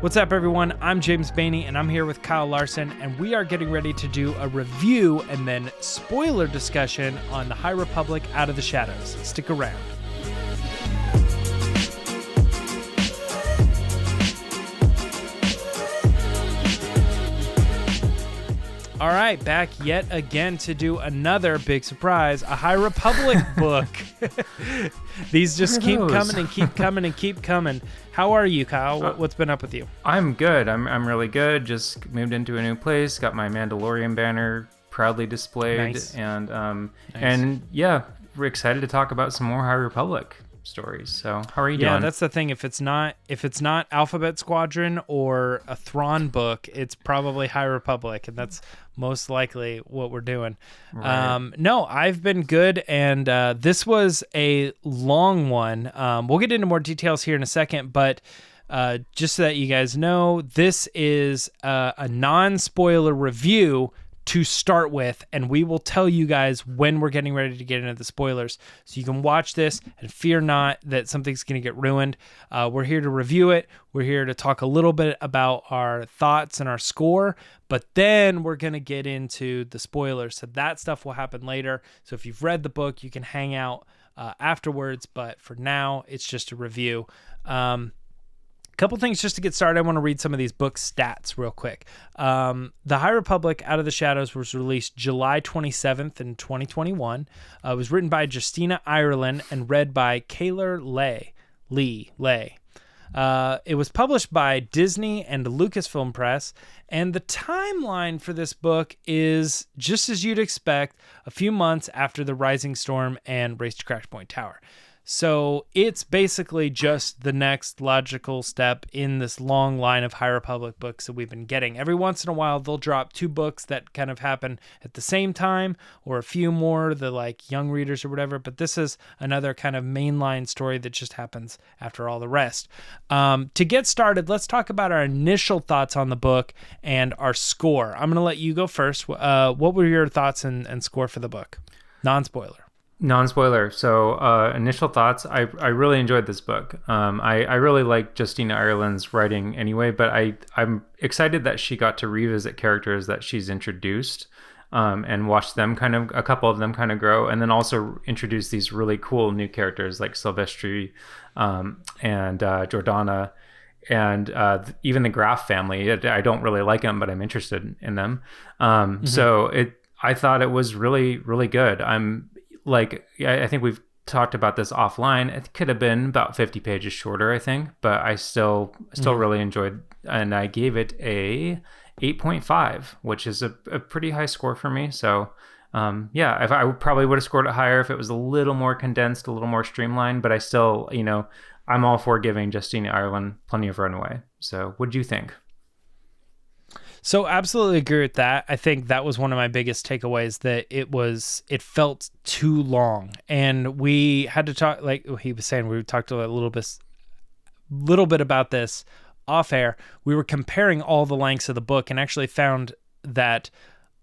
What's up, everyone? I'm James Baney, and I'm here with Kyle Larson, and we are getting ready to do a review and then spoiler discussion on the High Republic Out of the Shadows. Stick around. All right, back yet again to do another big surprise, a High Republic book. These just keep coming and keep coming and keep coming. How are you, Kyle? What's been up with you? I'm good. I'm really good. Just moved into a new place. Got my Mandalorian banner proudly displayed. Nice. And yeah, we're excited to talk about some more High Republic stories. So how are you doing? Yeah, that's the thing. If it's not Alphabet Squadron or a Thrawn book, it's probably High Republic, and that's most likely what we're doing. Right. No, I've been good, and this was a long one. We'll get into more details here in a second, but just so that you guys know, this is a non-spoiler review to start with, and we will tell you guys when we're getting ready to get into the spoilers, so you can watch this and fear not that something's going to get ruined. We're here to review it. We're here to talk a little bit about our thoughts and our score, but then we're going to get into the spoilers, so that stuff will happen later. So if you've read the book, you can hang out afterwards, but for now, it's just a review. Couple things just to get started. I want to read some of these book stats real quick. The High Republic Out of the Shadows was released July 27th in 2021. It was written by Justina Ireland and read by Kaylor Lee. It was published by Disney and Lucasfilm Press, and the timeline for this book is just as you'd expect, a few months after the Rising Storm and Race to Crash Point Tower. So it's basically just the next logical step in this long line of High Republic books that we've been getting. Every once in a while, they'll drop two books that kind of happen at the same time, or a few more, the like young readers or whatever. But this is another kind of mainline story that just happens after all the rest. To get started, let's talk about our initial thoughts on the book and our score. I'm going to let you go first. What were your thoughts and score for the book? Non-spoiler. Non-spoiler. So initial thoughts, I really enjoyed this book. I really like Justina Ireland's writing anyway, but I'm excited that she got to revisit characters that she's introduced and watch them a couple of them kind of grow, and then also introduce these really cool new characters like Silvestri and Jordana, and even the Graf family. I don't really like them, but I'm interested in them. So I thought it was really, really good. I think we've talked about this offline. It could have been about 50 pages shorter, I think, but I still really enjoyed, and I gave it a 8.5, which is a pretty high score for me. So if I probably would have scored it higher if it was a little more condensed, a little more streamlined, but I still, I'm all for giving Justina Ireland plenty of runway. So what do you think? So absolutely agree with that. I think that was one of my biggest takeaways, that it felt too long, and we had to talk, like he was saying, we talked a little bit about this off air. We were comparing all the lengths of the book and actually found that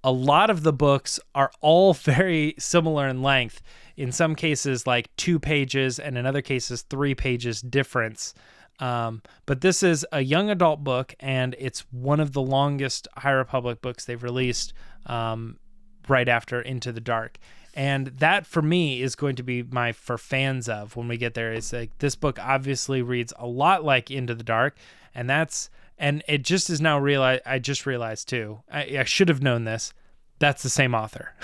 a lot of the books are all very similar in length. In some cases, like 2 pages, and in other cases, 3 pages difference. But this is a young adult book, and it's one of the longest High Republic books they've released right after Into the Dark. And that, for me, is going to be my for fans of when we get there. It's like, this book obviously reads a lot like Into the Dark, and it just is now realized. I just realized too, I should have known this. That's the same author.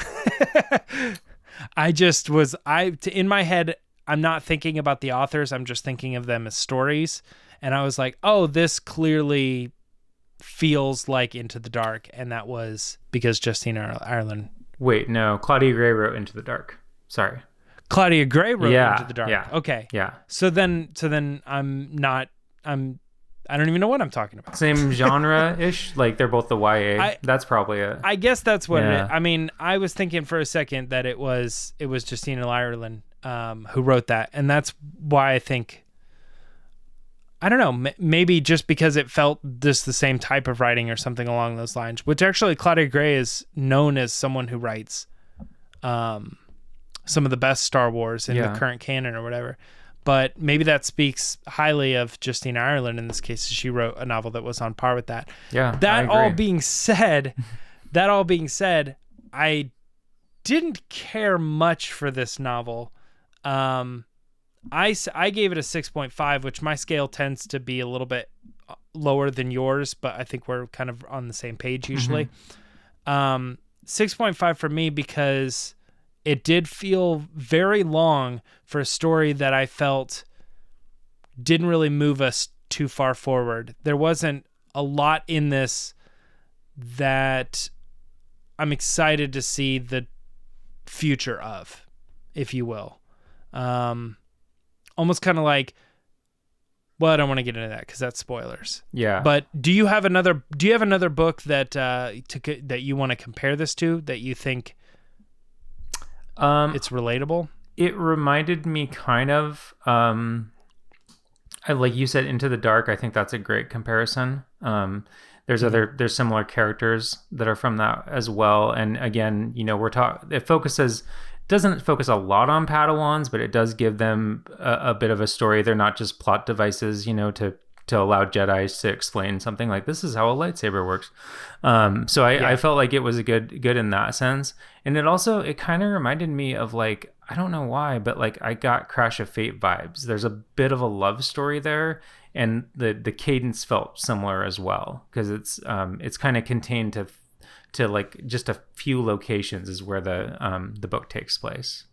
In my head, I'm not thinking about the authors. I'm just thinking of them as stories. And I was like, oh, this clearly feels like Into the Dark. And that was because Justina Ireland. Wait, no. Claudia Gray wrote Into the Dark. Sorry. Claudia Gray wrote Into the Dark. Yeah. Okay. Yeah. So then I don't even know what I'm talking about. Same genre-ish? Like, they're both the YA. That's probably it. I guess that's what it is. I mean, I was thinking for a second that it was Justina Ireland who wrote that. And that's why I think, I don't know, maybe just because it felt just the same type of writing or something along those lines, which actually Claudia Gray is known as someone who writes some of the best Star Wars in the current canon or whatever. but maybe that speaks highly of Justine Ireland in this case. She wrote a novel that was on par with that. Yeah. That all being said, I didn't care much for this novel. I gave it a 6.5, which my scale tends to be a little bit lower than yours, but I think we're kind of on the same page usually. 6.5 for me because it did feel very long for a story that I felt didn't really move us too far forward. There wasn't a lot in this that I'm excited to see the future of, if you will. Almost kind of like, well, I don't want to get into that because that's spoilers. Yeah. But do you have another book that that you want to compare this to, that you think it's relatable? It reminded me kind of, like you said, Into the Dark. I think that's a great comparison. There's similar characters that are from that as well. And again, it doesn't focus a lot on Padawans, but it does give them a bit of a story. They're not just plot devices, to allow Jedis to explain something like, this is how a lightsaber works. So I felt like it was a good in that sense. And it kind of reminded me of, like, I don't know why, but like I got Crash of Fate vibes. There's a bit of a love story there, and the cadence felt similar as well, because it's kind of contained to like just a few locations is where the book takes place.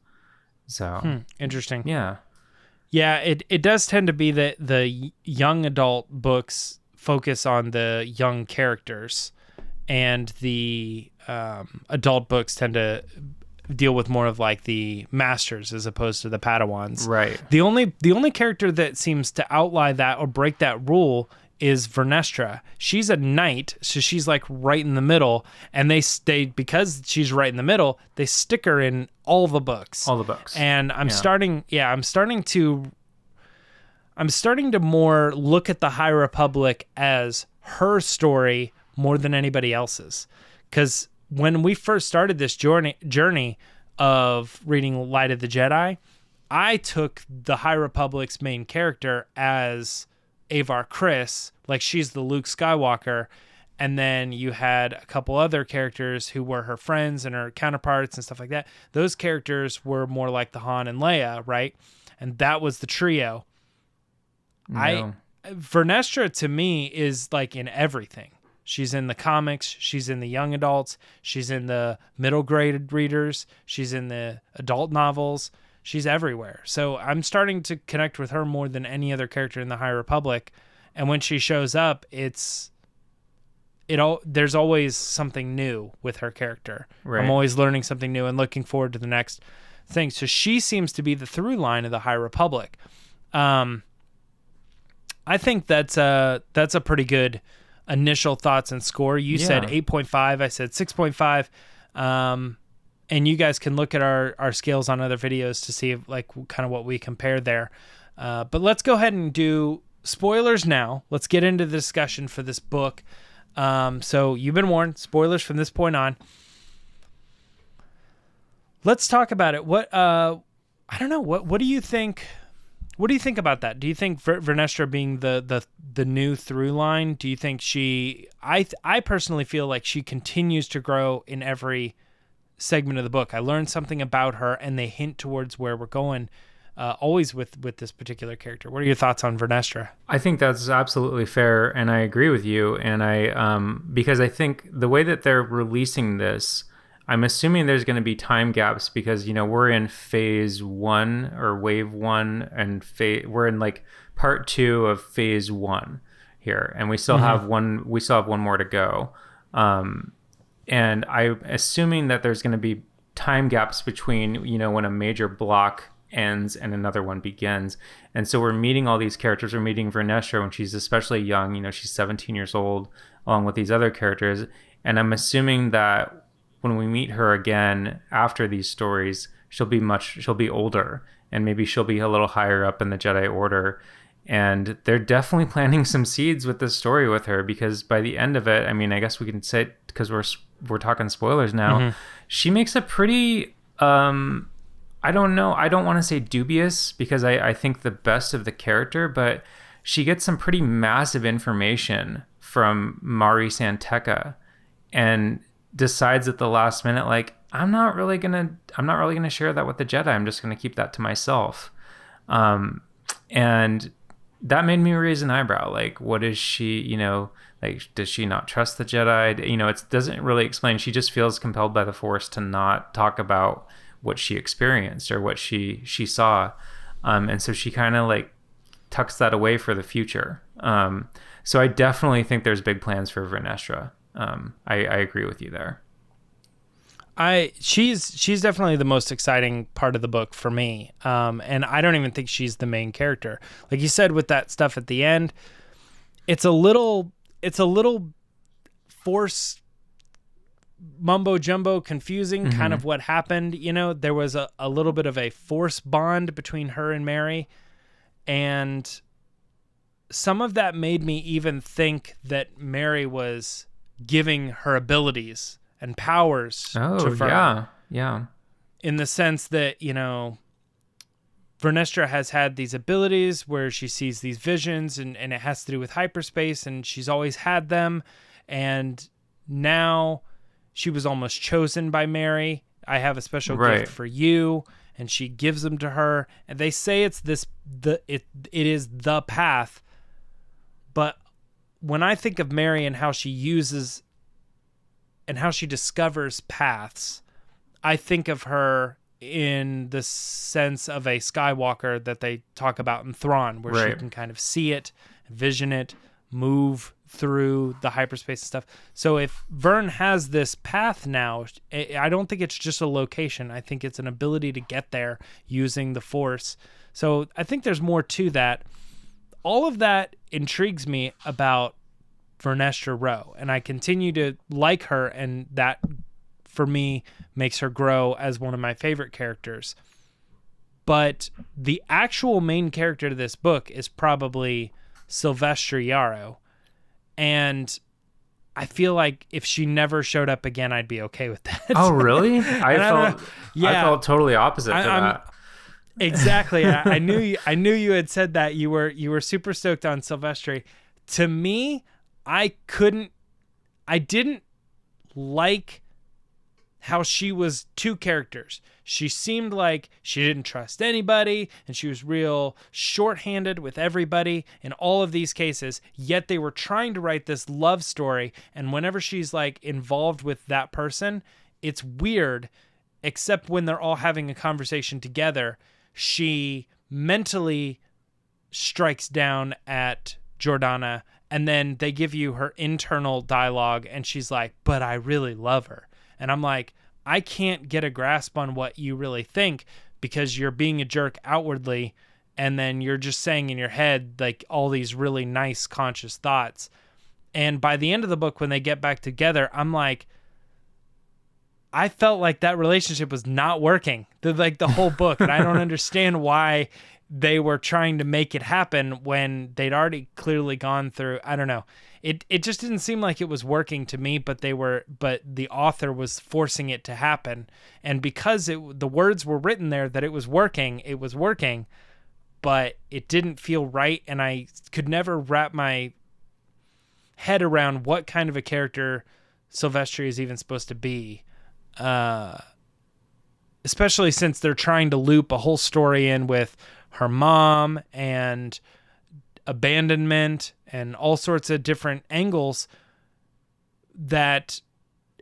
So interesting. Yeah. It does tend to be that the young adult books focus on the young characters, and the adult books tend to deal with more of like the masters as opposed to the Padawans. Right. The only character that seems to outlie that or break that rule is Vernestra. She's a knight, so she's like right in the middle, and they because she's right in the middle, they stick her in all the books. And I'm starting to more look at the High Republic as her story more than anybody else's. Because when we first started this journey of reading Light of the Jedi, I took the High Republic's main character as Avar Kriss, like she's the Luke Skywalker, and then you had a couple other characters who were her friends and her counterparts and stuff like that. Those characters were more like the Han and Leia, right? And that was the trio. No. Vernestra to me is like in everything. She's in the comics, she's in the young adults, she's in the middle grade readers, she's in the adult novels. She's everywhere. So I'm starting to connect with her more than any other character in the High Republic. And when she shows up, there's always something new with her character. Right. I'm always learning something new and looking forward to the next thing. So she seems to be the through line of the High Republic. I think that's a pretty good initial thoughts and score. You said 8.5. I said 6.5. And you guys can look at our scales on other videos to see like kind of what we compare there. But let's go ahead and do spoilers now. Let's get into the discussion for this book. So you've been warned, spoilers from this point on. Let's talk about it. I don't know. What do you think? What do you think about that? Do you think Vernestra being the new through line? Do you think she? I personally feel like she continues to grow in every segment of the book. I learned something about her, and they hint towards where we're going. Always with this particular character. What are your thoughts on Vernestra? I think that's absolutely fair, and I agree with you. And I because I think the way that they're releasing this, I'm assuming there's going to be time gaps because we're in phase 1 or wave 1, and we're in like part 2 of phase 1 here, and we still have one. We still have one more to go. And I'm assuming that there's going to be time gaps between when a major block ends and another one begins. And so we're meeting all these characters. We're meeting Vernestra when she's especially young. She's 17 years old, along with these other characters. And I'm assuming that when we meet her again after these stories, she'll be older, and maybe she'll be a little higher up in the Jedi Order. And they're definitely planting some seeds with this story with her, because by the end of it, I mean, I guess we can say it because we're talking spoilers now. She makes a pretty I don't know. I don't want to say dubious because I think the best of the character, but she gets some pretty massive information from Mari Santeka and decides at the last minute, like, I'm not really gonna share that with the Jedi. I'm just gonna keep that to myself. And that made me raise an eyebrow. Like, what is she, like, does she not trust the Jedi? It doesn't really explain. She just feels compelled by the Force to not talk about what she experienced or what she saw. And so she kind of like tucks that away for the future. So I definitely think there's big plans for Vernestra. I agree with you there. She's definitely the most exciting part of the book for me. And I don't even think she's the main character. Like you said, with that stuff at the end, it's a little Force mumbo jumbo, confusing, kind of what happened. There was a little bit of a Force bond between her and Mary, and some of that made me even think that Mary was giving her abilities and powers to Vern. Yeah. In the sense that, Vernestra has had these abilities where she sees these visions and it has to do with hyperspace, and she's always had them. And now she was almost chosen by Mary. I have a special gift for you. And she gives them to her. And they say it is the path. But when I think of Mary and how she uses and how she discovers paths, I think of her in the sense of a Skywalker that they talk about in Thrawn, where she can kind of see it, vision it, move through the hyperspace and stuff. So if Vern has this path now, I don't think it's just a location. I think it's an ability to get there using the Force. So I think there's more to that. All of that intrigues me about Vernestra Rwoh, and I continue to like her, and that for me makes her grow as one of my favorite characters. But the actual main character to this book is probably Sylvester Yarrow, and I feel like if she never showed up again, I'd be okay with that. Oh, really? I felt totally opposite to that. Exactly. I knew you had said that you were super stoked on Sylvester. To me, I didn't like how she was two characters. She seemed like she didn't trust anybody, and she was real shorthanded with everybody in all of these cases, yet they were trying to write this love story, and whenever she's like involved with that person, it's weird, except when they're all having a conversation together, she mentally strikes down at Jordana, and then they give you her internal dialogue, and she's like, but I really love her. And I'm like, I can't get a grasp on what you really think because you're being a jerk outwardly, and then you're just saying in your head like all these really nice conscious thoughts. And by the end of the book, when they get back together, I'm like, I felt like that relationship was not working the whole book. And I don't understand why they were trying to make it happen when they'd already clearly gone through, I don't know. It just didn't seem like it was working to me, but the author was forcing it to happen. And because the words were written there that it was working, but it didn't feel right. And I could never wrap my head around what kind of a character Sylvester is even supposed to be. Especially since they're trying to loop a whole story in with her mom and abandonment and all sorts of different angles, that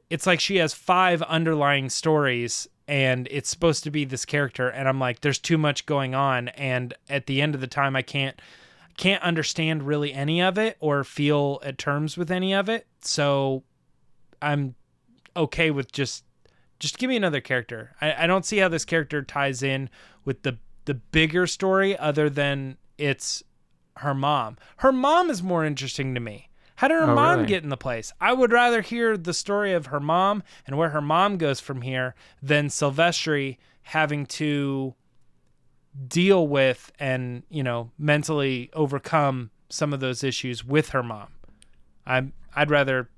it's like she has 5 underlying stories and it's supposed to be this character. And I'm like, there's too much going on. And at the end of the time, I can't understand really any of it or feel at terms with any of it. So I'm okay with just give me another character. I don't see how this character ties in with the bigger story other than it's her mom. Her mom is more interesting to me. How did her mom get in the place? I would rather hear the story of her mom and where her mom goes from here than Sylvester having to deal with and, mentally overcome some of those issues with her mom. I'd rather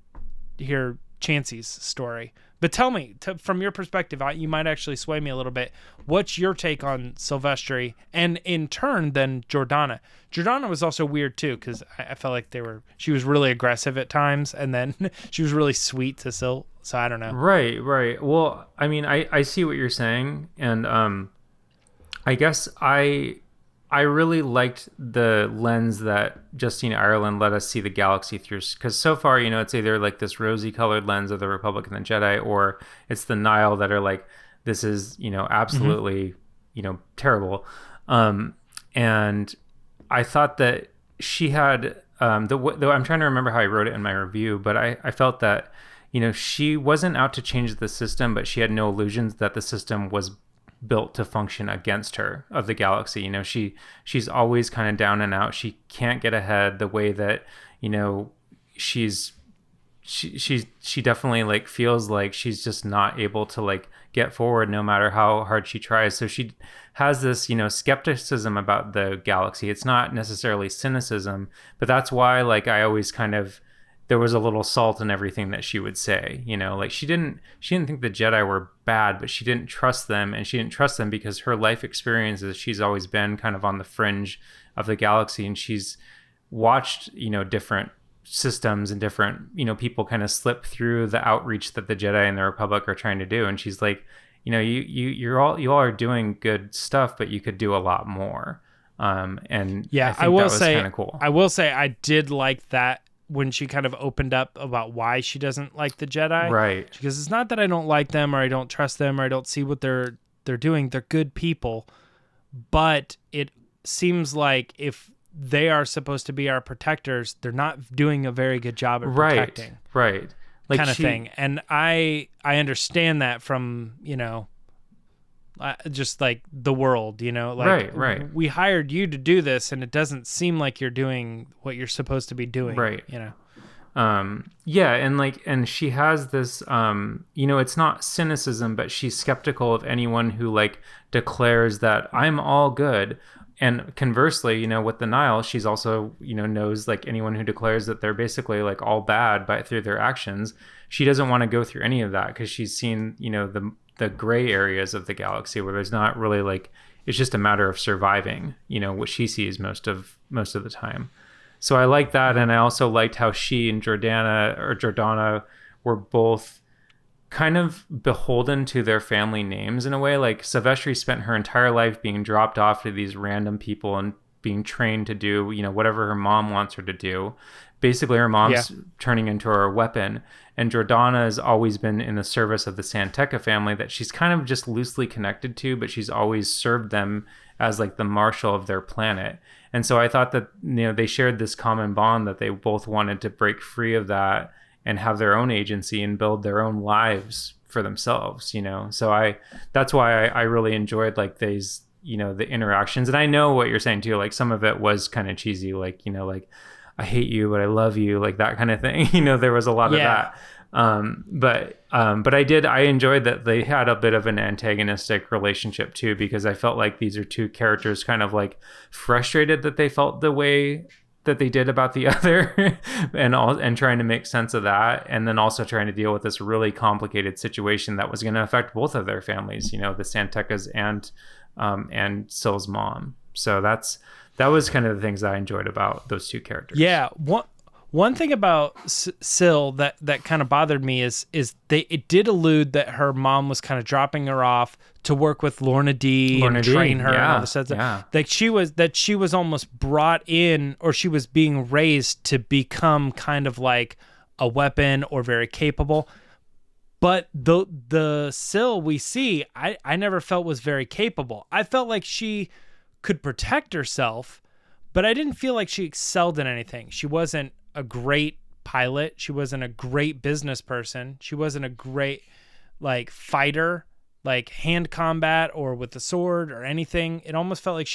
hear Chansey's story. But tell me, from your perspective, you might actually sway me a little bit. What's your take on Silvestri, and in turn, then Jordana? Jordana was also weird too, because I felt like she was really aggressive at times, and then she was really sweet to Sil. So I don't know. Right. Well, I mean, I see what you're saying, and I guess I really liked the lens that Justine Ireland let us see the galaxy through, because so far, it's either like this rosy colored lens of the Republic and the Jedi, or it's the Nihil that are like, this is, absolutely, terrible. And I thought that she had, though I'm trying to remember how I wrote it in my review, but I felt that, she wasn't out to change the system, but she had no illusions that the system was built to function against her of the galaxy. She's always kind of down and out. She can't get ahead the way that, she definitely like feels like she's just not able to like get forward no matter how hard she tries. So she has this, skepticism about the galaxy. It's not necessarily cynicism, but that's why like I always kind of, there was a little salt in everything that she would say, like she didn't think the Jedi were bad, but she didn't trust them. And she didn't trust them because her life experiences, she's always been kind of on the fringe of the galaxy. And she's watched, different systems and different, people kind of slip through the outreach that the Jedi and the Republic are trying to do. And she's like, you all are doing good stuff, but you could do a lot more. And yeah, I think that was kind of cool. I will say I did like that when she kind of opened up about why she doesn't like the Jedi. Right. Because it's not that I don't like them or I don't trust them or I don't see what they're doing. They're good people. But it seems like if they are supposed to be our protectors, they're not doing a very good job at protecting. Right. Like kind of thing. And I understand that from, just like the world, like right. We hired you to do this and it doesn't seem like you're doing what you're supposed to be doing. Right. Yeah. And she has this, it's not cynicism, but she's skeptical of anyone who like declares that I'm all good. And conversely, with the Nihil, she's also, knows like anyone who declares that they're basically like all bad through their actions. She doesn't want to go through any of that because she's seen, the gray areas of the galaxy where there's not really like, it's just a matter of surviving, what she sees most of the time. So I like that. And I also liked how she and Jordana were both kind of beholden to their family names in a way. Like Silvestri spent her entire life being dropped off to these random people and being trained to do, whatever her mom wants her to do. Basically, her mom's turning into her weapon. And Jordana has always been in the service of the Santeca family that she's kind of just loosely connected to, but she's always served them as like the marshal of their planet. And so I thought that, they shared this common bond that they both wanted to break free of that and have their own agency and build their own lives for themselves, So that's why I really enjoyed like these, the interactions. And I know what you're saying too, like some of it was kind of cheesy, like, like, I hate you, but I love you, like that kind of thing. There was a lot of that. But I enjoyed that they had a bit of an antagonistic relationship too, because I felt like these are two characters kind of like frustrated that they felt the way that they did about the other and trying to make sense of that. And then also trying to deal with this really complicated situation that was going to affect both of their families, the Santecas and Sil's mom. So that was kind of the things I enjoyed about those two characters. Yeah. One thing about Sil that kind of bothered me is it did allude that her mom was kind of dropping her off to work with Lorna D and train her and all the stuff. Like she was almost brought in, or she was being raised to become kind of like a weapon or very capable. But the Sil we see, I never felt was very capable. I felt like she could protect herself, but I didn't feel like she excelled in anything. She wasn't a great pilot. She wasn't a great business person. She wasn't a great like fighter, like hand combat or with the sword or anything. It almost felt like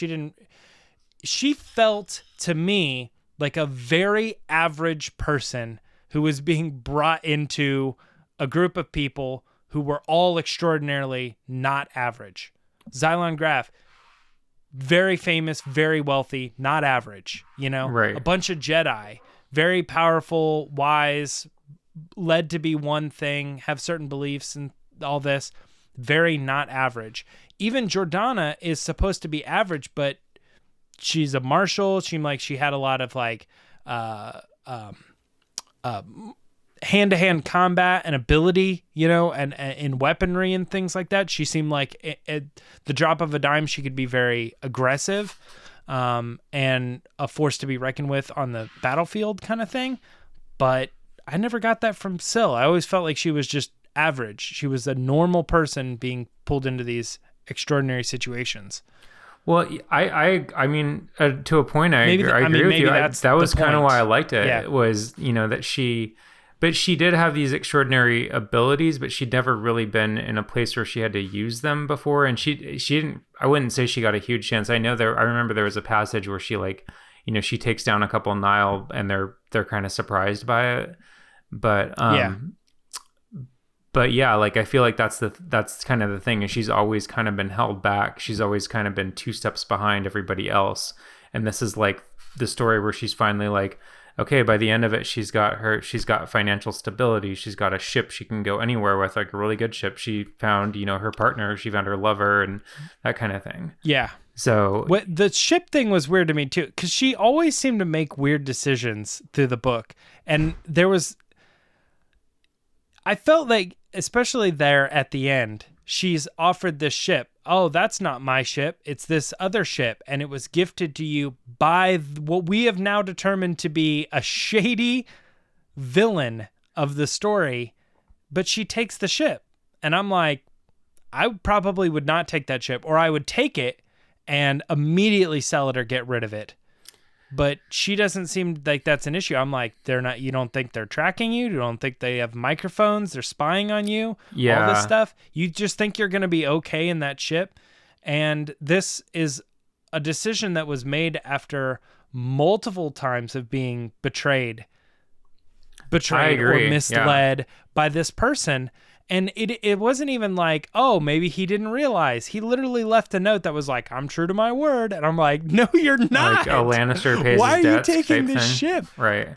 she felt to me like a very average person who was being brought into a group of people who were all extraordinarily not average. Xylon Graf, very famous, very wealthy, not average, Right. A bunch of Jedi, very powerful, wise, led to be one thing, have certain beliefs and all this. Very not average. Even Jordana is supposed to be average, but she's a marshal. She had a lot of like hand-to-hand combat and ability, and in weaponry and things like that. She seemed like at the drop of a dime, she could be very aggressive, and a force to be reckoned with on the battlefield kind of thing. But I never got that from Sil. I always felt like she was just average. She was a normal person being pulled into these extraordinary situations. Well, I mean, to a point, I agree with you. That was kind of why I liked it. Yeah. It was, that she did have these extraordinary abilities, but she'd never really been in a place where she had to use them before. And she didn't, I wouldn't say she got a huge chance. I remember there was a passage where she she takes down a couple Nihil and they're kind of surprised by it. But, But yeah, like I feel like that's kind of the thing, is she's always kind of been held back. She's always kind of been 2 steps behind everybody else. And this is like the story where she's finally like, okay, by the end of it, she's got financial stability. She's got a ship she can go anywhere with, like a really good ship. She found, her partner, she found her lover and that kind of thing. Yeah. So the ship thing was weird to me too, because she always seemed to make weird decisions through the book. And I felt like, especially there at the end, she's offered this ship. Oh, that's not my ship. It's this other ship. And it was gifted to you by what we have now determined to be a shady villain of the story. But she takes the ship. And I'm like, I probably would not take that ship, or I would take it and immediately sell it or get rid of it. But she doesn't seem like that's an issue. I'm like, you don't think they're tracking you? You don't think they have microphones? They're spying on you? Yeah. All this stuff. You just think you're going to be okay in that ship. And this is a decision that was made after multiple times of being betrayed or misled by this person. And it wasn't even like, oh, maybe he didn't realize. He literally left a note that was like, I'm true to my word. And I'm like, no, you're not. Like a Lannister pays Why his are you debts taking type this thing. ship? Right.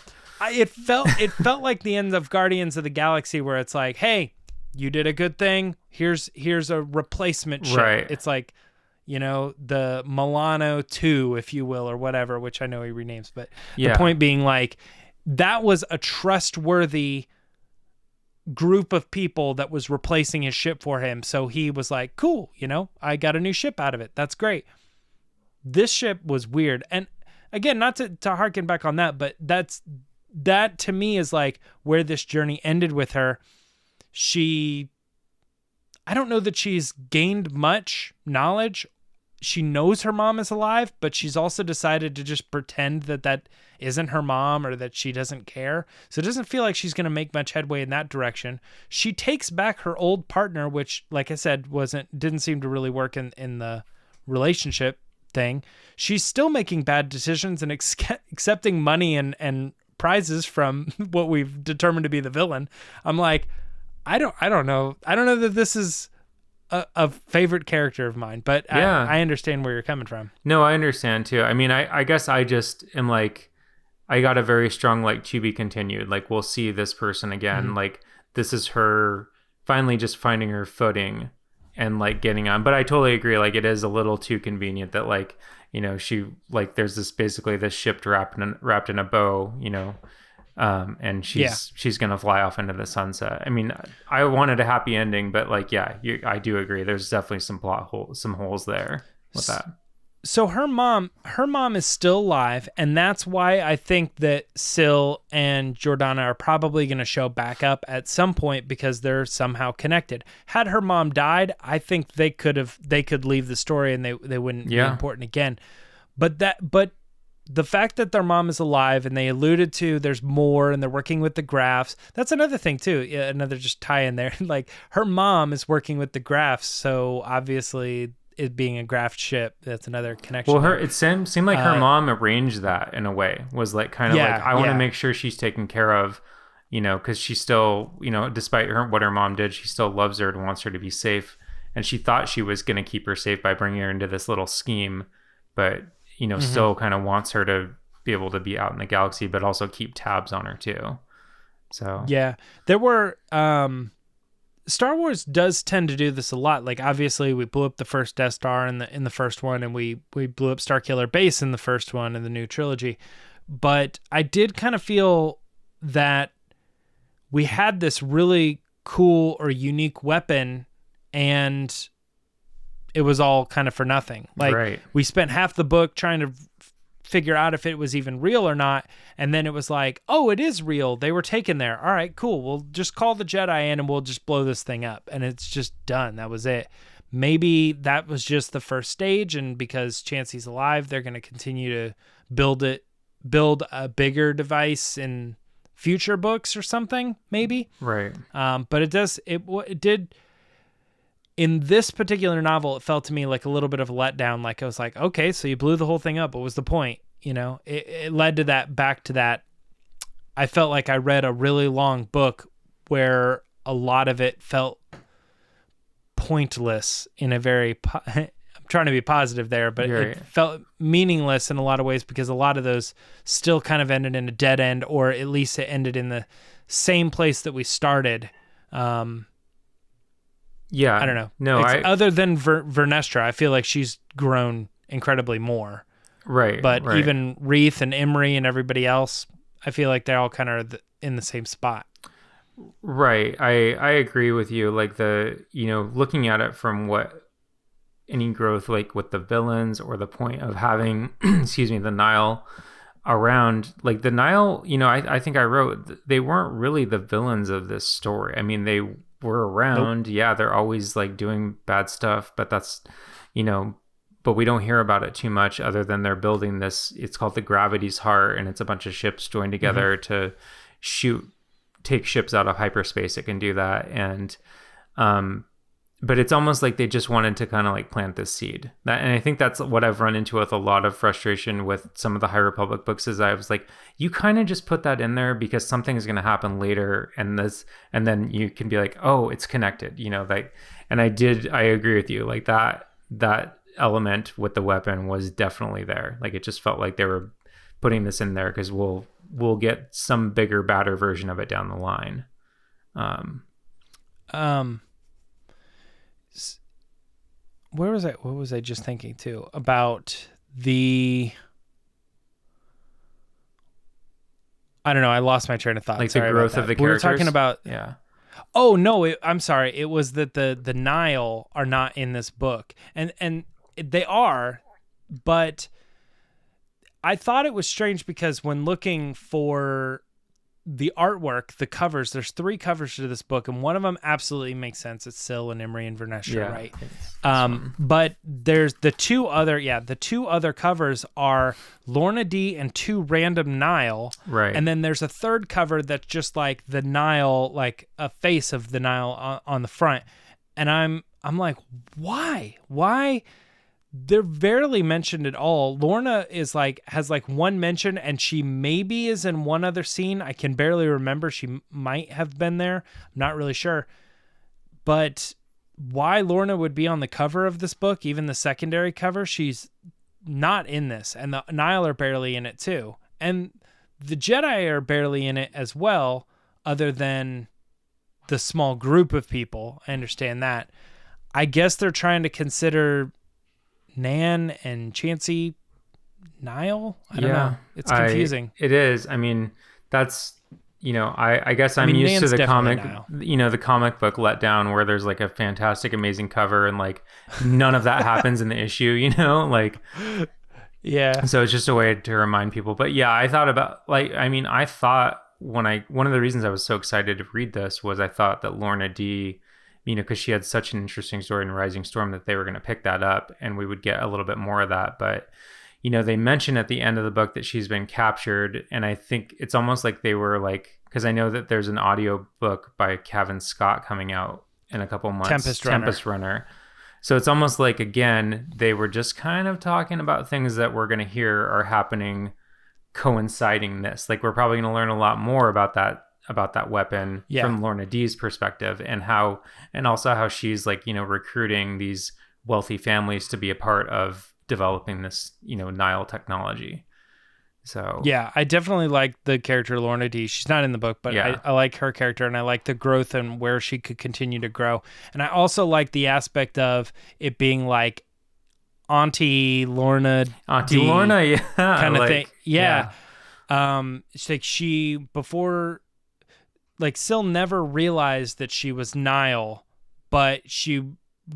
It felt like the end of Guardians of the Galaxy, where it's like, hey, you did a good thing. Here's a replacement ship. Right. It's like, the Milano 2, if you will, or whatever, which I know he renames. But the point being, like, that was a trustworthy group of people that was replacing his ship for him. So he was like, cool, I got a new ship out of it. That's great. This ship was weird. And again, not to harken back on that, but that to me is like where this journey ended with her. I don't know that she's gained much knowledge. She knows her mom is alive, but she's also decided to just pretend that isn't her mom, or that she doesn't care. So it doesn't feel like she's going to make much headway in that direction. She takes back her old partner, which, like I said, didn't seem to really work in the relationship thing. She's still making bad decisions and accepting money and prizes from what we've determined to be the villain. I'm like, I don't know. I don't know that this is a favorite character of mine, but yeah. I understand where you're coming from. No, I understand too. I mean, I guess I just am like, I got a very strong, like, to be continued. Like, we'll see this person again. Mm-hmm. Like, this is her finally just finding her footing and like getting on. But I totally agree. Like, it is a little too convenient that, like, she, like, there's this ship wrapped in a bow, and she's gonna fly off into the sunset. I mean, I wanted a happy ending, but like, I do agree. There's definitely some some holes there with that. So her mom is still alive, and that's why I think that Sil and Jordana are probably going to show back up at some point, because they're somehow connected. Had her mom died, I think they could leave the story and they wouldn't be important again. But the fact that their mom is alive, and they alluded to there's more, and they're working with the Grafs. That's another thing too. Another just tie in there. Like, her mom is working with the Grafs, so obviously it being a Graft ship, that's another connection. Well, it seemed like her mom arranged that in a way. Was like kind of like, I want to make sure she's taken care of, because she still, despite what her mom did, she still loves her and wants her to be safe. And she thought she was going to keep her safe by bringing her into this little scheme, but still kind of wants her to be able to be out in the galaxy, but also keep tabs on her too. So Yeah, there were. Star Wars does tend to do this a lot. Like obviously, we blew up the first Death Star in the first one, and we blew up Starkiller Base in the first one in the new trilogy. But I did kind of feel that we had this really cool or unique weapon, and it was all kind of for nothing. Like right. we spent half the book trying to figure out if it was even real or not, and then it was like, oh, it is real, they were taken there, all right, cool, we'll just call the Jedi in and we'll just blow this thing up, and it's just done. That was it. Maybe that was just the first stage, and because Chancey's alive, they're going to continue to build a bigger device in future books or something, maybe. Right. But it did in this particular novel, it felt to me like a little bit of a letdown. Like I was like, okay, so you blew the whole thing up. What was the point? You know, it led to that, back to that. I felt like I read a really long book where a lot of it felt pointless in a very, I'm trying to be positive there, but it felt meaningless in a lot of ways because a lot of those still kind of ended in a dead end, or at least it ended in the same place that we started. Yeah, I don't know. No, other than Vernestra, I feel like she's grown incredibly more. Right. But right. even Reith and Imri and everybody else, I feel like they're all kind of in the same spot. Right. I agree with you. Like looking at it from what any growth, like with the villains or the point of having, excuse me, the Nihil around, like the Nihil, I think I wrote, they weren't really the villains of this story. I mean, they were around. Nope. Yeah, they're always like doing bad stuff, but that's, but we don't hear about it too much other than they're building this, it's called the Gravity's Heart, and it's a bunch of ships joined together to take ships out of hyperspace. It can do that. And, but it's almost like they just wanted to kind of like plant this seed. And I think that's what I've run into with a lot of frustration with some of the High Republic books, is I was like, you kind of just put that in there because something is going to happen later, and then you can be like, oh, it's connected, like, and I agree with you. Like that element with the weapon was definitely there. Like it just felt like they were putting this in there because we'll get some bigger, badder version of it down the line. What was I just thinking too about I don't know. I lost my train of thought. Like Sorry the growth of the characters. We were talking about, yeah. Oh no, I'm sorry. It was that the Nihil are not in this book, and they are, but I thought it was strange because when looking for the artwork, the covers, there's 3 covers to this book, and one of them absolutely makes sense. It's Syl and Imri and Vernestra, right? But there's the two other covers are Lorna D and 2 random Nihil, right? And then there's a third cover that's just like the Nihil, like a face of the Nihil on the front, and I'm like, why? They're barely mentioned at all. Lorna has one mention, and she maybe is in one other scene. I can barely remember. She might have been there. I'm not really sure. But why Lorna would be on the cover of this book, even the secondary cover, she's not in this. And the Nihil are barely in it too. And the Jedi are barely in it as well, other than the small group of people. I understand that. I guess they're trying to consider Nan and Chancey Nihil. I don't know. It's confusing. It is. I mean, that's, I guess I'm used Nan's to the comic, Nihil. The comic book letdown where there's like a fantastic, amazing cover and like none of that happens in the issue, like, yeah. So it's just a way to remind people. But yeah, I thought about I thought one of the reasons I was so excited to read this was I thought that Lorna D, because she had such an interesting story in Rising Storm, that they were going to pick that up and we would get a little bit more of that. But, they mention at the end of the book that she's been captured. And I think it's almost like they were like, because I know that there's an audio book by Cavan Scott coming out in a couple months. Tempest Runner. So it's almost like, again, they were just kind of talking about things that we're going to hear are happening coinciding this. Like we're probably going to learn a lot more about that weapon from Lorna D's perspective, and also how she's like, recruiting these wealthy families to be a part of developing this, Nihil technology. So Yeah, I definitely like the character Lorna D. She's not in the book, but yeah. I like her character, and I like the growth and where she could continue to grow. And I also like the aspect of it being like Auntie Lorna Auntie D Lorna, yeah, kind of like, thing. Yeah. It's like she before, like Syl never realized that she was Nihil, but she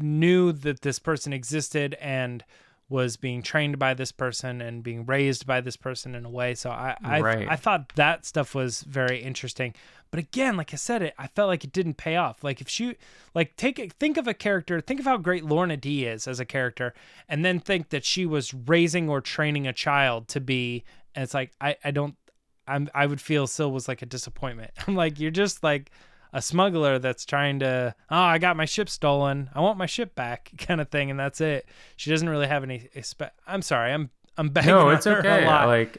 knew that this person existed and was being trained by this person and being raised by this person in a way. So right. I thought that stuff was very interesting. But again, like I said, I felt like it didn't pay off. Like if she, like think of a character, think of how great Lorna D is as a character, and then think that she was raising or training a child to be. And it's like I would feel Syl was like a disappointment. I'm like, you're just like a smuggler that's trying to, oh, I got my ship stolen, I want my ship back, kind of thing, and that's it. She doesn't really have any. I'm sorry, I'm bagging No, on it's her okay. a lot. Like,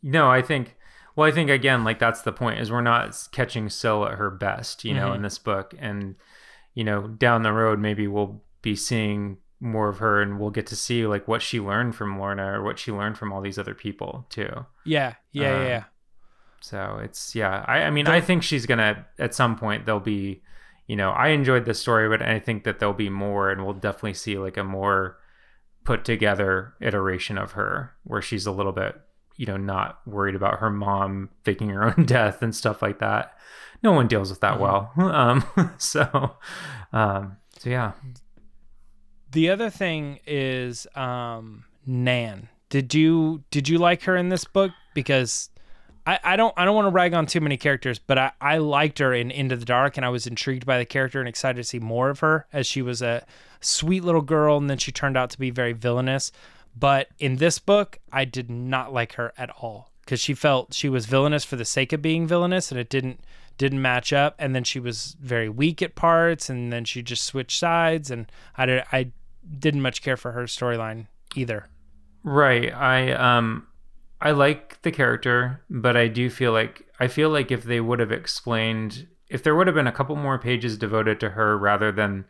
no, I think. Well, I think again, like that's the point, is we're not catching Syl at her best, in this book, and down the road maybe we'll be seeing more of her, and we'll get to see like what she learned from Lorna or what she learned from all these other people too. Yeah. So it's I mean, I think she's gonna at some point there'll be, I enjoyed this story, but I think that there'll be more, and we'll definitely see like a more put together iteration of her where she's a little bit, not worried about her mom faking her own death and stuff like that. No one deals with that well. So yeah. The other thing is Nan. Did you like her in this book? Because I don't want to rag on too many characters, but I liked her in Into the Dark, and I was intrigued by the character and excited to see more of her, as she was a sweet little girl, and then she turned out to be very villainous. But in this book, I did not like her at all, because she felt she was villainous for the sake of being villainous, and it didn't match up. And then she was very weak at parts, and then she just switched sides, and I didn't much care for her storyline either. Right. I like the character, but I feel like if they would have explained, if there would have been a couple more pages devoted to her rather than,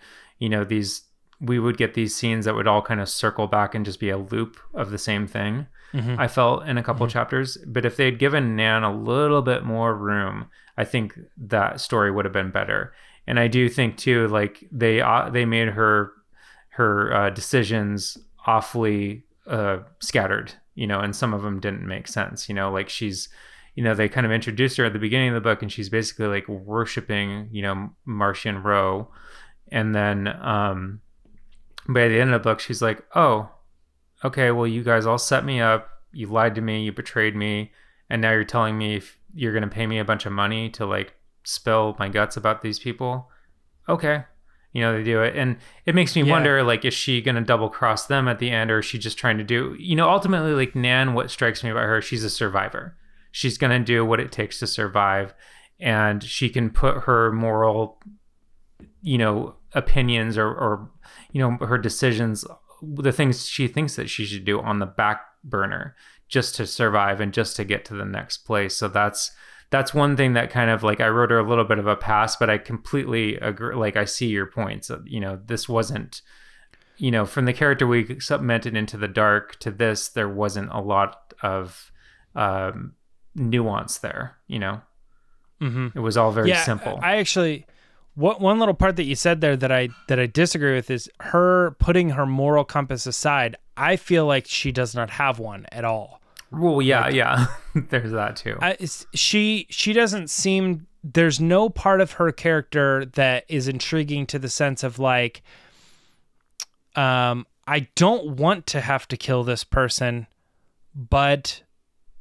we would get these scenes that would all kind of circle back and just be a loop of the same thing. I felt in a couple chapters, but if they'd given Nan a little bit more room, I think that story would have been better. And I do think too, like they made her decisions awfully scattered, and some of them didn't make sense, like she's, they kind of introduced her at the beginning of the book, and she's basically like worshiping, Martian Row. And then by the end of the book, she's like, oh, okay, well, you guys all set me up. You lied to me. You betrayed me. And now you're telling me if you're going to pay me a bunch of money to like spill my guts about these people. Okay. They do it. And it makes me wonder, like, is she going to double cross them at the end, or is she just trying to do, ultimately, like Nan, what strikes me about her, she's a survivor. She's going to do what it takes to survive. And she can put her moral, opinions or her decisions, the things she thinks that she should do, on the back burner just to survive and just to get to the next place. So that's one thing that kind of like, I wrote her a little bit of a pass, but I completely agree. Like, I see your points. This wasn't, from the character we submitted Into the Dark to this, there wasn't a lot of nuance there. It was all very simple. I actually, one little part that you said there that I disagree with is her putting her moral compass aside. I feel like she does not have one at all. Well, yeah. There's that too. She doesn't seem, there's no part of her character that is intriguing to the sense of like, I don't want to have to kill this person, but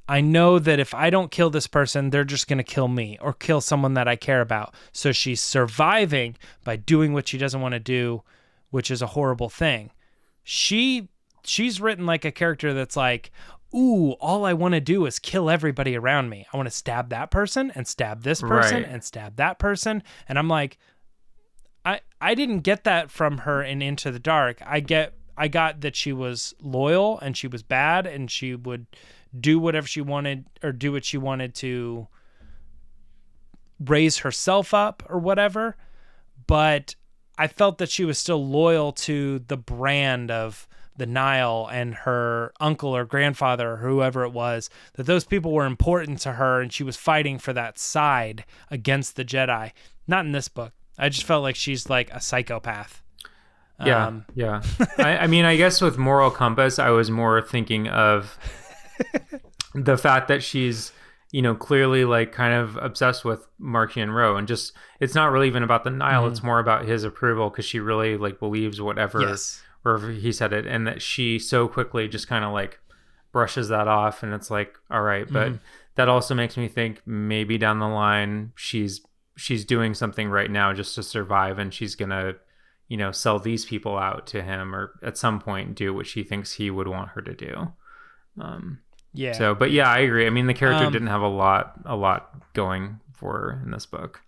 I know that if I don't kill this person, they're just going to kill me or kill someone that I care about. So she's surviving by doing what she doesn't want to do, which is a horrible thing. She's written like a character that's like, ooh, all I want to do is kill everybody around me. I want to stab that person and stab this person and stab that person. And I'm like, I didn't get that from her in Into the Dark. I got that she was loyal and she was bad and she would do whatever she wanted or do what she wanted to raise herself up or whatever. But I felt that she was still loyal to the brand of the Nihil and her uncle or grandfather or whoever it was, that those people were important to her and she was fighting for that side against the Jedi. Not in this book. I just felt like she's like a psychopath. Yeah. I mean, I guess with moral compass, I was more thinking of the fact that she's, clearly like kind of obsessed with Marchion Ro, and just, it's not really even about the Nihil. It's more about his approval, because she really like believes whatever he said it, and that she so quickly just kind of like brushes that off, and it's like, all right. But that also makes me think maybe down the line she's doing something right now just to survive, and she's gonna sell these people out to him, or at some point do what she thinks he would want her to do. So, but yeah, I agree. I mean, the character didn't have a lot going for her in this book.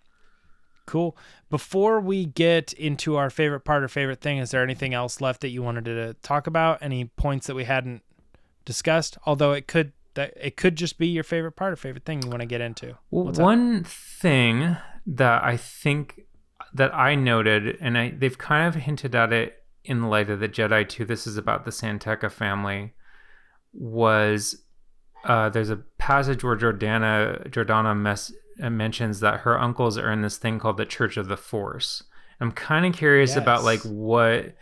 Cool. Before we get into our favorite part or favorite thing, is there anything else left that you wanted to talk about? Any points that we hadn't discussed? Although it could just be your favorite part or favorite thing you want to get into. One thing that I think that I noted, and they've kind of hinted at it in Light of the Jedi too, this is about the Santeca family, was there's a passage where Jordana mentions that her uncles are in this thing called the Church of the Force. I'm kind of curious about like what,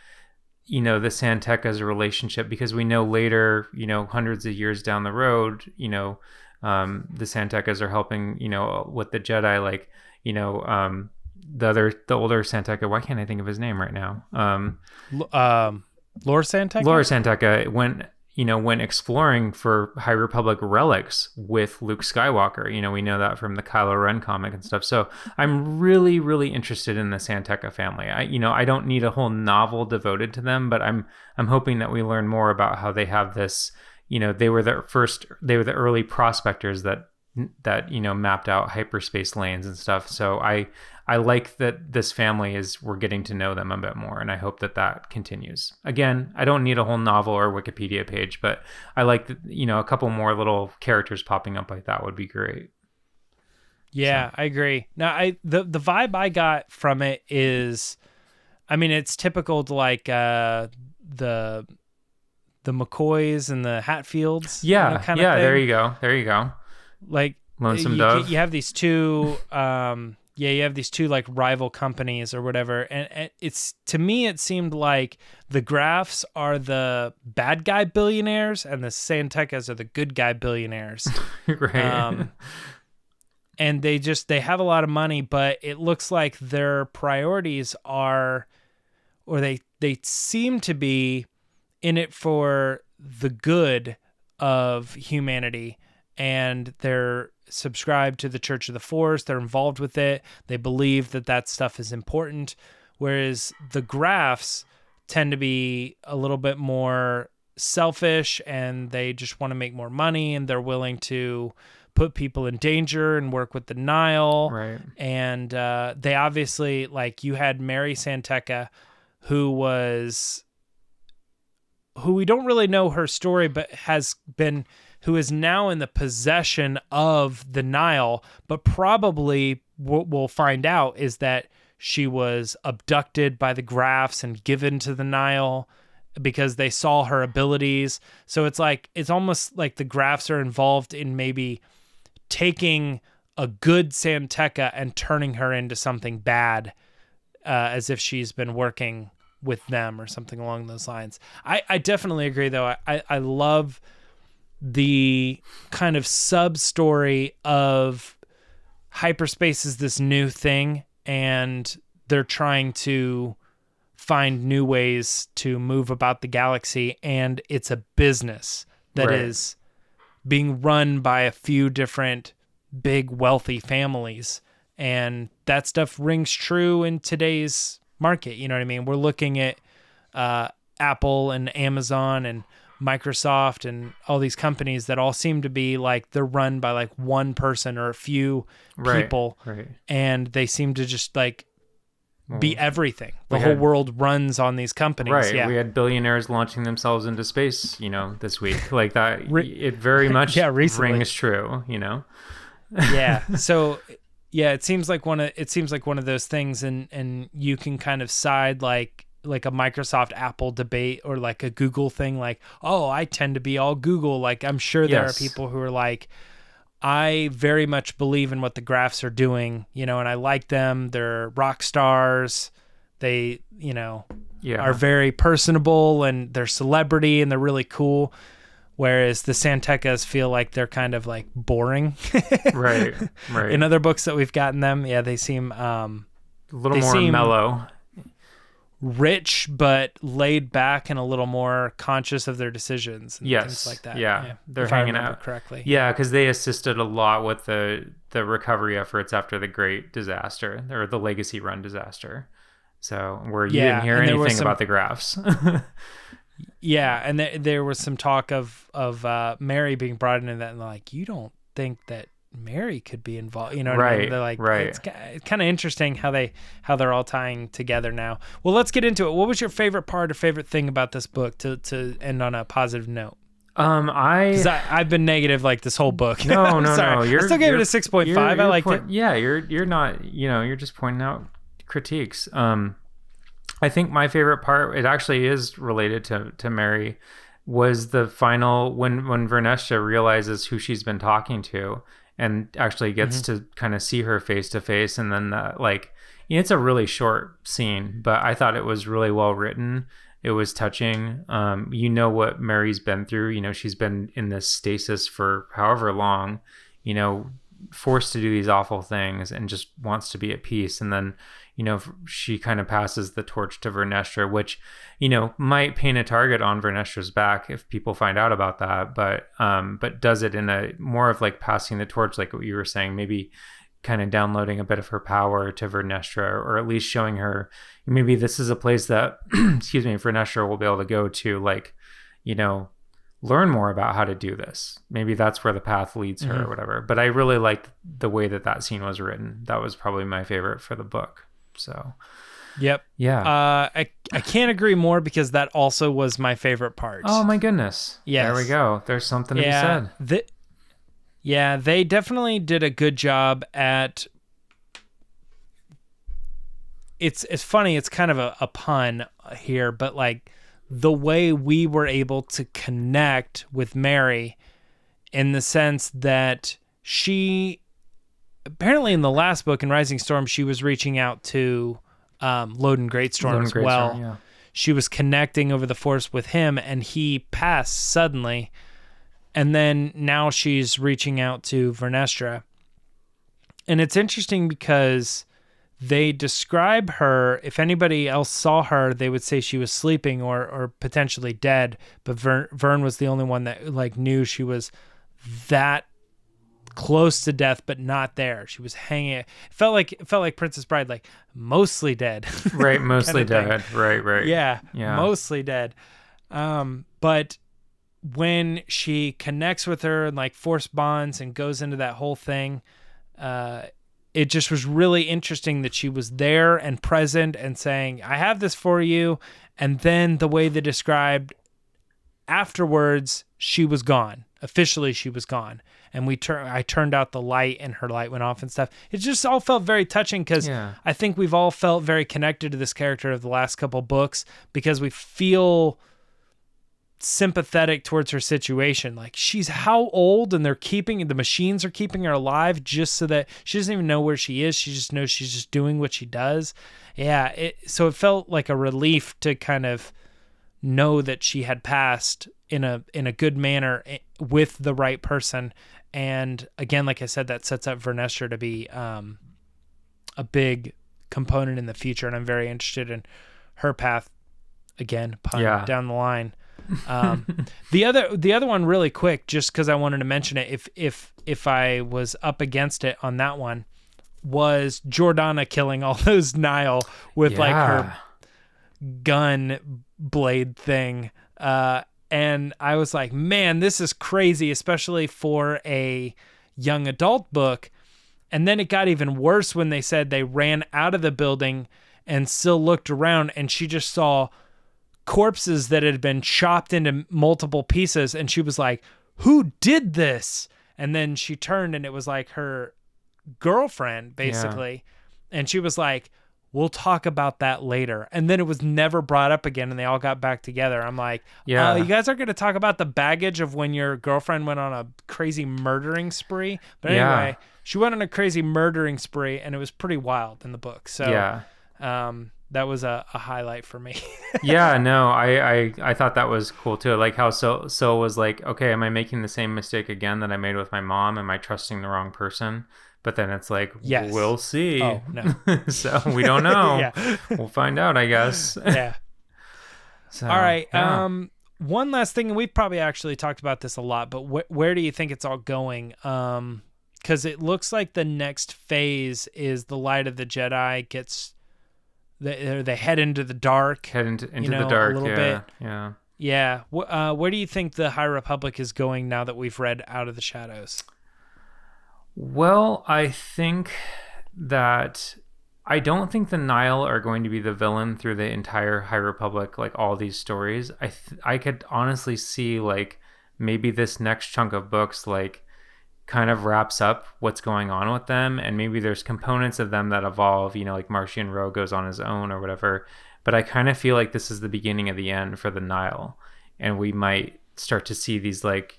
the Santeca's relationship, because we know later, hundreds of years down the road, the Santecas are helping, with the Jedi, like, the older Santeca, why can't I think of his name right now? Lord Santeca? Lord Santeca went exploring for High Republic relics with Luke Skywalker. We know that from the Kylo Ren comic and stuff. So I'm really, really interested in the Santeca family. I don't need a whole novel devoted to them, but I'm hoping that we learn more about how they have this, they were the early prospectors that mapped out hyperspace lanes and stuff. So I like that this family we're getting to know them a bit more, and I hope that continues. Again, I don't need a whole novel or Wikipedia page, but I like that, a couple more little characters popping up like that would be great. Yeah, so. I agree. Now, the vibe I got from it is, I mean, it's typical to like the McCoys and the Hatfields. Yeah, kind of thing. There you go. Like Lonesome Dove. You have these two, you have these two like rival companies or whatever, and it's, to me, it seemed like the Graffs are the bad guy billionaires and the Santecas are the good guy billionaires. Right. And they have a lot of money, but it looks like their priorities are, or they seem to be in it for the good of humanity. And they're subscribed to the Church of the Force. They're involved with it. They believe that stuff is important. Whereas the Graffs tend to be a little bit more selfish, and they just want to make more money, and they're willing to put people in danger and work with the Nihil. Right. And they obviously, like, you had Mary Santeca, who we don't really know her story, but who is now in the possession of the Nihil, but probably what we'll find out is that she was abducted by the Graffs and given to the Nihil because they saw her abilities. So it's almost like the Graffs are involved in maybe taking a good Santeca and turning her into something bad, as if she's been working with them or something along those lines. I definitely agree, though. I love the kind of sub-story of hyperspace is this new thing, and they're trying to find new ways to move about the galaxy, and it's a business that is being run by a few different big wealthy families, and that stuff rings true in today's market. You know what I mean? We're looking at Apple and Amazon and Microsoft and all these companies that all seem to be like they're run by like one person or a few people, and they seem to just like be everything. The whole world runs on these companies. Right. Yeah. We had billionaires launching themselves into space, this week. Like that, it very much rings true, Yeah. So yeah, it seems like one of those things, and you can kind of side like like a Microsoft Apple debate or like a Google thing, like, oh, I tend to be all Google. Like, I'm sure there are people who are like, I very much believe in what the Graphs are doing, and I like them. They're rock stars. They, are very personable, and they're celebrity, and they're really cool. Whereas the Santecas feel like they're kind of like boring. Right. In other books that we've gotten them, they seem a little more mellow. Rich, but laid back and a little more conscious of their decisions and things like that. Yeah. They're hanging out correctly. Yeah, because they assisted a lot with the recovery efforts after the Great Disaster, or the Legacy Run disaster. So where you didn't hear anything about the Graphs. And there was some talk of Mary being brought into that, and like, you don't think that Mary could be involved, what I mean? They're like, it's kind of interesting how they're all tying together now. Well, let's get into it. What was your favorite part or favorite thing about this book to end on a positive note? I've been negative like this whole book. No. I still gave it a 6.5. I liked it. Yeah, you're not, you're just pointing out critiques. I think my favorite part, it actually is related to Mary, was the final, when Vernestra realizes who she's been talking to and actually gets to kind of see her face to face. And then it's a really short scene, but I thought it was really well written. It was touching. What Mary's been through, she's been in this stasis for however long, forced to do these awful things and just wants to be at peace. And then, she kind of passes the torch to Vernestra, which, might paint a target on Vernestra's back if people find out about that. But does it in a more of like passing the torch, like what you were saying, maybe kind of downloading a bit of her power to Vernestra, or at least showing her maybe this is a place that, Vernestra will be able to go to, like, learn more about how to do this. Maybe that's where the path leads her or whatever. But I really liked the way that scene was written. That was probably my favorite for the book. So, yep. Yeah. I can't agree more, because that also was my favorite part. Oh my goodness. Yes. There we go. There's something to be said. They definitely did a good job at. It's funny. It's kind of a pun here, but like the way we were able to connect with Mary, in the sense that she, apparently in the last book in Rising Storm, she was reaching out to Loden Greatstorm as well. Yeah. She was connecting over the Force with him, and he passed suddenly. And then now she's reaching out to Vernestra. And it's interesting because they describe her, if anybody else saw her, they would say she was sleeping or potentially dead. But Vern was the only one that like knew she was that close to death, but not there. She was hanging. It felt like Princess Bride, like mostly dead. Right, mostly dead. Right. Yeah, mostly dead. But when she connects with her and like Force bonds and goes into that whole thing, it just was really interesting that she was there and present and saying, I have this for you. And then the way they described afterwards, she was gone. Officially, she was gone. And I turned out the light and her light went off and stuff. It just all felt very touching, because I think we've all felt very connected to this character of the last couple books, because we feel sympathetic towards her situation. Like, she's how old, and the machines are keeping her alive just so that she doesn't even know where she is. She just knows she's just doing what she does. So it felt like a relief to kind of know that she had passed in a good manner with the right person. And again, like I said, that sets up Vernestra to be a big component in the future, and I'm very interested in her path. Again, pun down the line. The other one, really quick, just because I wanted to mention it, if I was up against it on that one, was Jordana killing all those Nihil with like her gun blade thing. And I was like, man, this is crazy, especially for a young adult book. And then it got even worse when they said they ran out of the building and still looked around, and she just saw corpses that had been chopped into multiple pieces. And she was like, who did this? And then she turned, and it was like her girlfriend, basically. And she was like, we'll talk about that later. And then it was never brought up again, and they all got back together. I'm like, Yeah. you guys are going to talk about the baggage of when your girlfriend went on a crazy murdering spree. But anyway, she went on a crazy murdering spree, and it was pretty wild in the book. So that was a highlight for me. Yeah, no, I thought that was cool too. Like how so was like, okay, am I making the same mistake again that I made with my mom? Am I trusting the wrong person? But then it's like, yes. We'll see. Oh, no. So we don't know. Yeah. We'll find out, I guess. Yeah. So, all right. Yeah. One last thing, and we've probably actually talked about this a lot, but where do you think it's all going? Because it looks like the next phase is the light of the Jedi gets... They head into the dark. Head into the dark, a little bit. Yeah. Yeah. Where do you think the High Republic is going now that we've read Out of the Shadows? Well, I think that I don't think the Nihil are going to be the villain through the entire High Republic, like all these stories. I could honestly see like maybe this next chunk of books like kind of wraps up what's going on with them, and maybe there's components of them that evolve, like Martian Rowe goes on his own or whatever. But I kind of feel like this is the beginning of the end for the Nihil, and we might start to see these like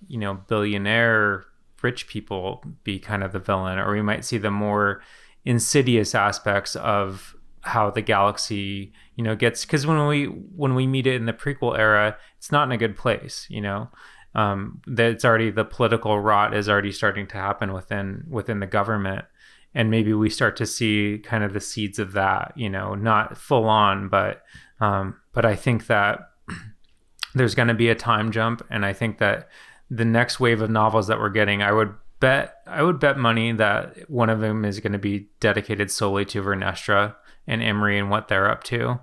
billionaire rich people be kind of the villain, or we might see the more insidious aspects of how the galaxy gets, because when we meet it in the prequel era, it's not in a good place. That's already, the political rot is already starting to happen within the government, and maybe we start to see kind of the seeds of that, not full on, but I think that there's going to be a time jump, and I think that the next wave of novels that we're getting, I would bet money that one of them is going to be dedicated solely to Vernestra and Emery and what they're up to,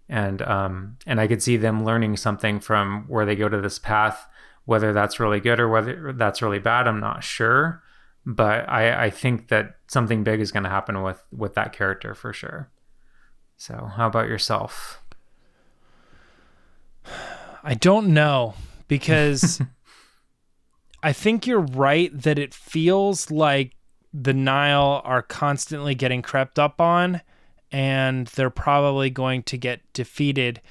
and I could see them learning something from where they go to this path. Whether that's really good or whether that's really bad, I'm not sure. But I think that something big is going to happen with that character for sure. So how about yourself? I don't know, because I think you're right that it feels like the Nihil are constantly getting crept up on, and they're probably going to get defeated.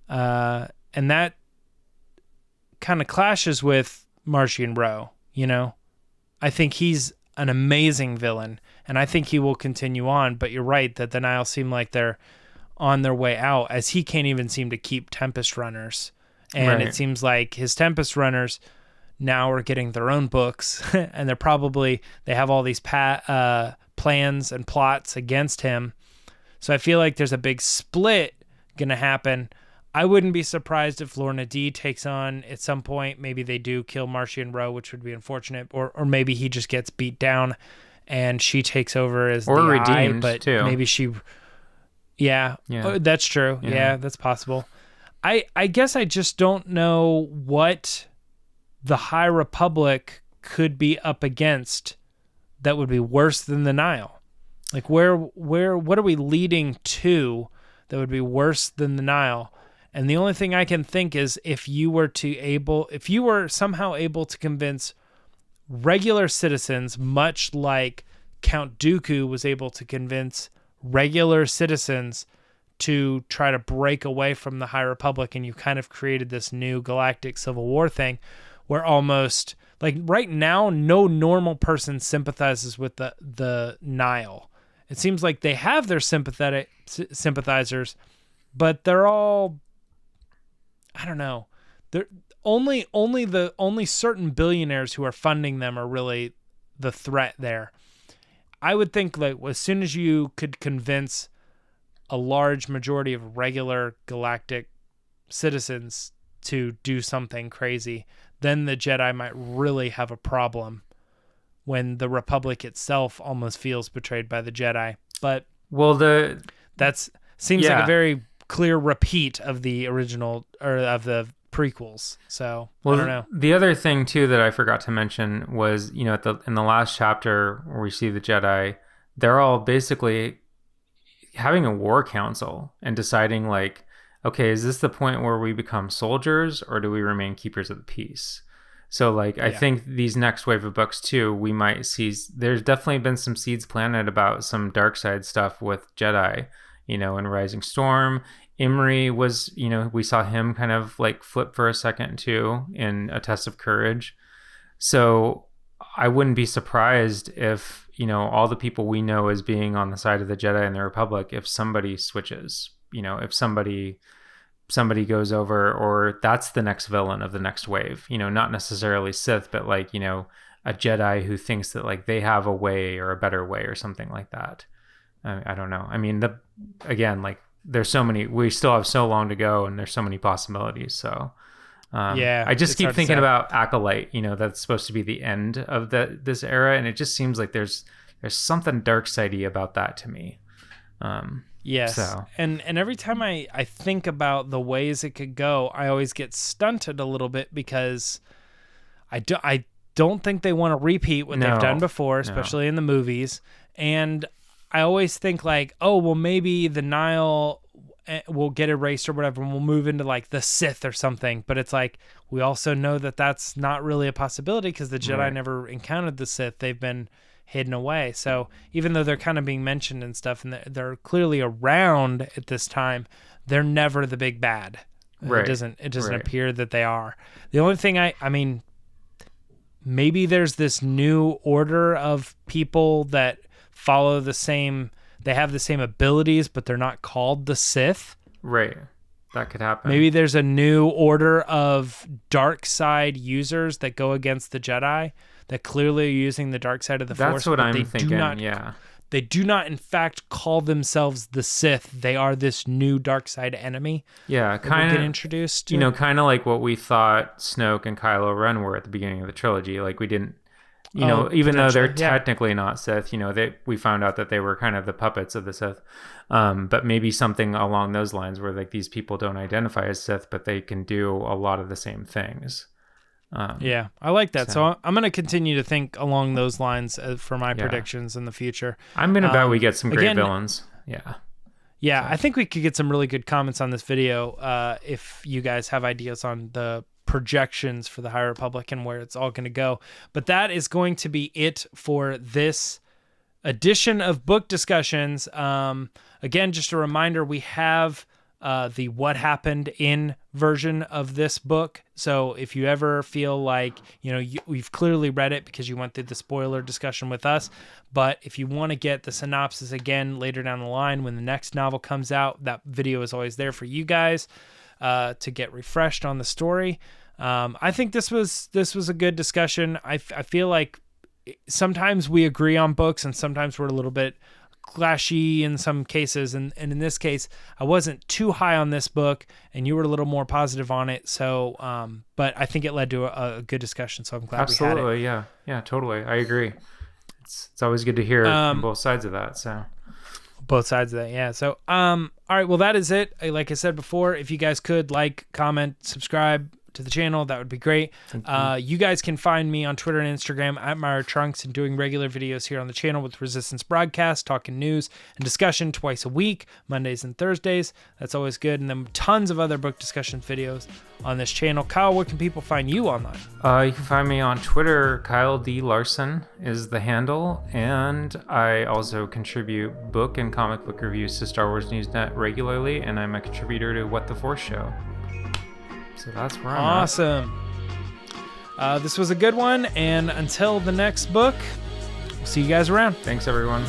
And that kind of clashes with Martian Rowe, I think he's an amazing villain, and I think he will continue on, but you're right that the Nihil seem like they're on their way out, as he can't even seem to keep Tempest Runners. And Right. It seems like his Tempest Runners now are getting their own books, and they have all these plans and plots against him. So I feel like there's a big split going to happen. I wouldn't be surprised if Lorna D takes on at some point. Maybe they do kill Martian Rowe, which would be unfortunate, or maybe he just gets beat down and she takes over as or the redeemed but too. maybe she. Yeah. Oh, that's true. Yeah, that's possible. I guess I just don't know what the High Republic could be up against that would be worse than the Nihil. Like what are we leading to that would be worse than the Nihil? And the only thing I can think is if you were somehow able to convince regular citizens, much like Count Dooku was able to convince regular citizens to try to break away from the High Republic, and you kind of created this new galactic civil war thing where almost, like right now, no normal person sympathizes with the Nihil. It seems like they have their sympathizers, but they're all, I don't know. They're only certain billionaires who are funding them are really the threat there. I would think like as soon as you could convince a large majority of regular galactic citizens to do something crazy, then the Jedi might really have a problem when the Republic itself almost feels betrayed by the Jedi. But that seems like a very clear repeat of the original or of the prequels. So I don't know. The other thing too that I forgot to mention was, in the last chapter where we see the Jedi, they're all basically having a war council and deciding like, okay, is this the point where we become soldiers or do we remain keepers of the peace? So like, I think these next wave of books too, we might see, there's definitely been some seeds planted about some dark side stuff with Jedi, in Rising Storm. Imri was, we saw him kind of like flip for a second too in A Test of Courage. So I wouldn't be surprised if, all the people we know as being on the side of the Jedi and the Republic, if somebody switches, if somebody goes over, or that's the next villain of the next wave, not necessarily Sith, but like, a Jedi who thinks that like they have a way or a better way or something like that. I don't know. I mean, there's so many, we still have so long to go and there's so many possibilities. So I just keep thinking about Acolyte, that's supposed to be the end of this era. And it just seems like there's something dark-sidey about that to me. Yes. So. And every time I think about the ways it could go, I always get stunted a little bit because I don't think they want to repeat what they've done before, especially in the movies. And I always think like, oh, well, maybe the Nihil will get erased or whatever, and we'll move into like the Sith or something. But it's like, we also know that that's not really a possibility because the Jedi never encountered the Sith. They've been hidden away. So even though they're kind of being mentioned and stuff, and they're clearly around at this time, they're never the big bad. Right. It doesn't appear that they are. The only thing I mean, maybe there's this new order of people that follow the same, they have the same abilities, but they're not called the Sith. Right. That could happen. Maybe there's a new order of dark side users that go against the Jedi that clearly are using the dark side of the Force. That's what I'm thinking, yeah. They do not, in fact, call themselves the Sith. They are this new dark side enemy. Yeah, kind of get introduced to. Kind of like what we thought Snoke and Kylo Ren were at the beginning of the trilogy. Like we didn't, even though they're technically not Sith, we found out that they were kind of the puppets of the Sith. But maybe something along those lines where like these people don't identify as Sith, but they can do a lot of the same things. I like that. So I'm going to continue to think along those lines for my predictions in the future. I'm going to bet we get some great villains. Yeah, I think we could get some really good comments on this video if you guys have ideas on the projections for the High Republic and where it's all going to go. But that is going to be it for this edition of Book Discussions. Again, just a reminder, we have the What Happened In version of this book. So if you ever feel like, we've clearly read it because you went through the spoiler discussion with us, but if you want to get the synopsis again later down the line when the next novel comes out, that video is always there for you guys to get refreshed on the story. I think this was a good discussion. I feel like sometimes we agree on books and sometimes we're a little bit clashy in some cases, and in this case I wasn't too high on this book and you were a little more positive on it, so but I think it led to a good discussion, so I'm glad we had it. Yeah, totally, I agree. It's always good to hear from both sides of that. So all right, well, that is it. Like I said before, if you guys could like, comment, subscribe to the channel, that would be great. You guys can find me on Twitter and Instagram at Myra Trunks, and doing regular videos here on the channel with Resistance Broadcast, talking news and discussion twice a week, Mondays and Thursdays. That's always good. And then tons of other book discussion videos on this channel. Kyle, where can people find you online? You can find me on Twitter. Kyle D. Larson is the handle, and I also contribute book and comic book reviews to Star Wars Newsnet regularly, and I'm a contributor to What the Force Show. So that's where I'm awesome. This was a good one, and until the next book, we'll see you guys around. Thanks, everyone.